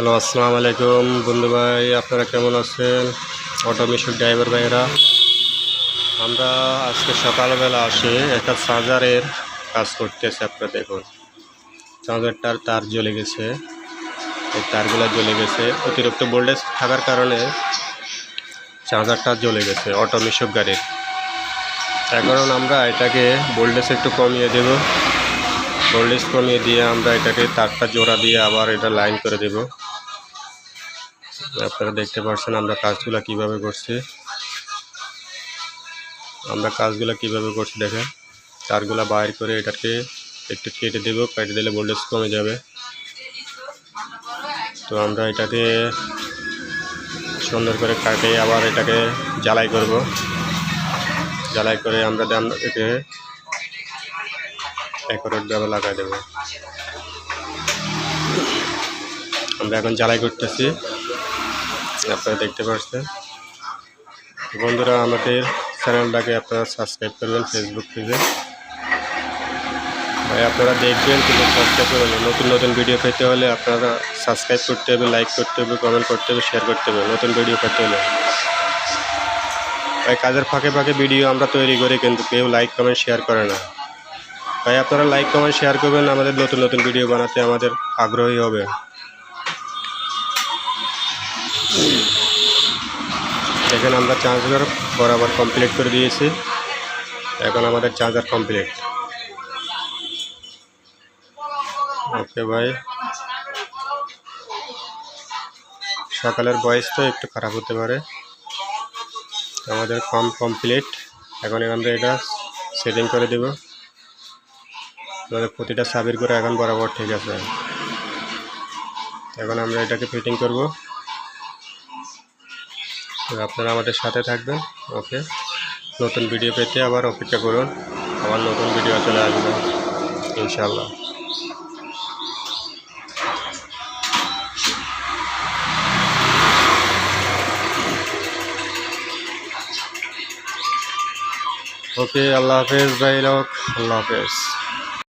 Hello, আসসালামু আলাইকুম বন্ধু ভাই, আপনারা কেমন আছেন? অটো মিশুক ড্রাইভার ভাইরা, আমরা আজকে সকালবেলা আসে একটা চার্জারের কাজ করতেছে। আপনারা দেখুন, চার্জারটার তার জ্বলে গেছে, এই তারগুলো জ্বলে গেছে। অতিরিক্ত ভোল্টেজ থাকার কারণে চার্জারটা জ্বলে গেছে অটো মিশুক গাড়ির। এখন আমরা এটাকে ভোল্টেজ একটু কমিয়ে দেব। ভোল্টেজ কমিয়ে দিয়ে আমরা এটাকে তারটা জোড়া দিয়ে আবার এটা লাইন করে দেব। আপনারা দেখতে পাচ্ছেন আমরা কাজগুলো কিভাবে করছি। দেখেন, তারগুলা বাইর করে এটাকে একটু কেটে দেব। কেটে দিলে ভোল্টেজ কমে যাবে। তো আমরা এটাকে সুন্দর করে কাটে আবার এটাকে জ্বালাই করব। জ্বালাই করে আমরা এটাকে একরোটভাবে লাগাই দেব। আমরা এখন জ্বালাই করতেছি, আপনারা দেখতে পাচ্ছেন। বন্ধুরা, আমাদের চ্যানেলটাকে আপনারা সাবস্ক্রাইব করবেন ফেসবুক পেজে। ভাই আপনারা দেখবেন কিন্তু সাবস্ক্রাইব করবেন। নতুন নতুন ভিডিও পেতে হলে আপনারা সাবস্ক্রাইব করতে হবে, লাইক করতে হবে, কমেন্ট করতে হবে, শেয়ার করতে হবে নতুন ভিডিও পেতে হলে। ভাই কাজের ফাঁকে ফাঁকে ভিডিও আমরা তৈরি করি, কিন্তু কেউ লাইক কমেন্ট শেয়ার করে না। ভাই আপনারা লাইক কমেন্ট শেয়ার করবেন, আমাদের নতুন নতুন ভিডিও বানাতে আমাদের আগ্রহী হবে। দেখেন, আমরা চার্জার বরাবর কমপ্লিট করে দিয়েছি। এখন আমাদের চার্জার কমপ্লিট। ওকে ভাই, সকালের ভয়েস তো একটু খারাপ হতে পারে। আমাদের কমপ্লিট। এখন আমরা এটা সেটিং করে দেব। আমাদের প্রতিটা সাবির করে এখন বরাবর ঠিক আছে। এখন আমরা এটাকে ফিটিং করব। আপনারা আমাদের সাথে থাকবেন। ওকে, নতুন ভিডিও পেতে আবার অপেক্ষা করুন। আবার নতুন ভিডিও চলে আসবে ইনশাআল্লাহ। ওকে, আল্লাহ হাফেজ ভাই লোক, আল্লাহ হাফেজ।